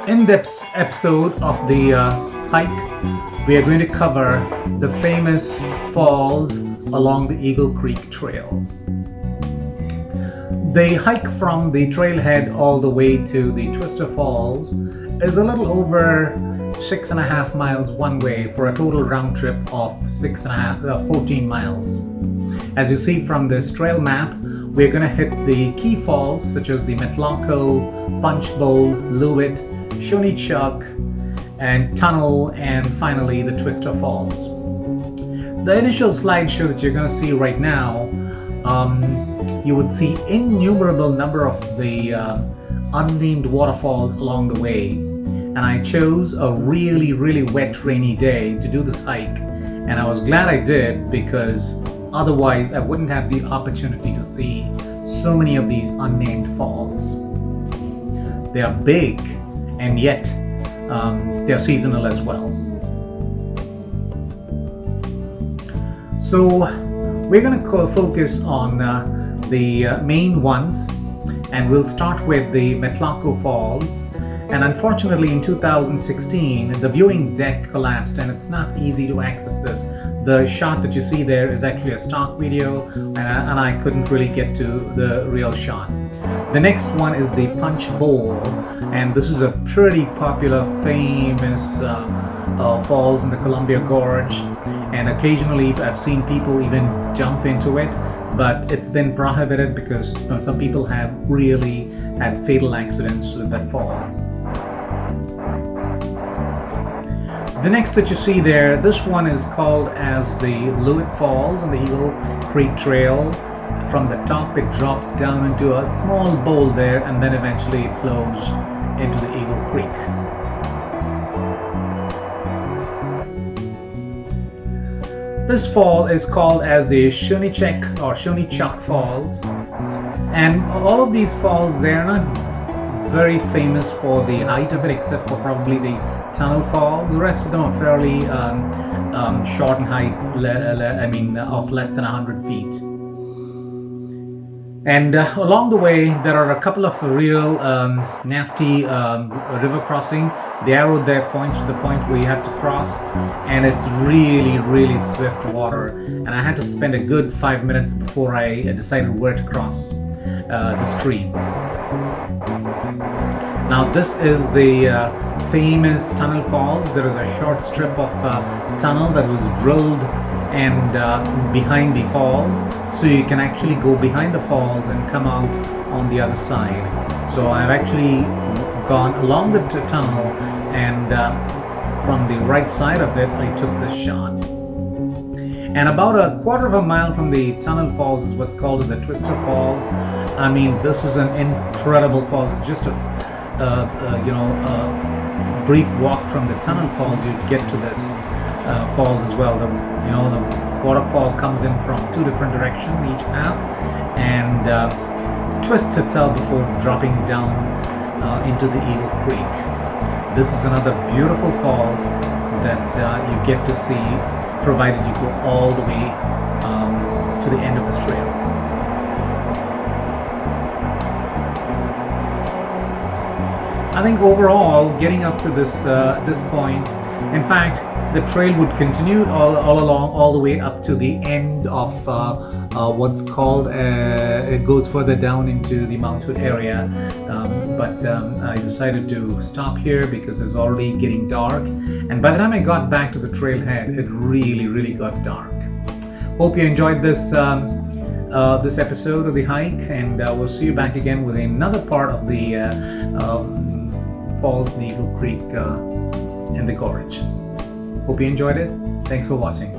in-depth episode of the hike. We are going to cover the famous falls along the Eagle Creek Trail. The hike from the trailhead all the way to the Twister Falls is a little over 6.5 miles one way for a total round trip of 14 miles. As you see from this trail map, we're going to hit the key falls such as the Metlako, Punch Bowl, Loowit, Skoonichuk, and Tunnel, and finally the Twister Falls. The initial slideshow that you're going to see right now, you would see innumerable number of the unnamed waterfalls along the way. And I chose a really wet rainy day to do this hike, and I was glad I did, because otherwise I wouldn't have the opportunity to see so many of these unnamed falls. They are big, and yet they're seasonal as well. So we're going to focus on the main ones, and we'll start with the Metlako Falls. And unfortunately in 2016 the viewing deck collapsed, and it's not easy to access this. The shot that you see there is actually a stock video, and I couldn't really get to the real shot. The next one is the Punch Bowl, and this is a pretty popular, famous falls in the Columbia Gorge, and occasionally I've seen people even jump into it, but it's been prohibited because some people have really had fatal accidents with that fall. The next that you see there, this one is called as the Loowit Falls on the Eagle Creek Trail. From the top it drops down into a small bowl there, and then eventually it flows into the Eagle Creek. This fall is called as the Skoonichuk Falls, and all of these falls, they're not very famous for the height of it, except for probably the Tunnel Falls. The rest of them are fairly short in height, of less than 100 feet. And along the way there are a couple of real nasty river crossing. The arrow there points to the point where you have to cross, and it's really swift water, and I had to spend a good 5 minutes before I decided where to cross the stream. Now this is the famous Tunnel Falls. There is a short strip of tunnel that was drilled and behind the falls, so you can actually go behind the falls and come out on the other side. So I've actually gone along the tunnel, and from the right side of it I took this shot. And about a quarter of a mile from the Tunnel Falls is what's called as the Twister Falls. I mean, this is an incredible falls. It's just a brief walk from the Tunnel Falls, you get to this falls as well. The waterfall comes in from two different directions, each half, and twists itself before dropping down into the Eagle Creek. This is another beautiful falls that you get to see, provided you go all the way to the end of this trail. I think overall, getting up to this point, in fact, the trail would continue all along, all the way up to the end of what's called, it goes further down into the Mount Hood area, but I decided to stop here because it's already getting dark, and by the time I got back to the trailhead, it really got dark. Hope you enjoyed this this episode of the hike, and we'll see you back again with another part of the falls in the Eagle Creek in the Gorge. Hope you enjoyed it. Thanks for watching.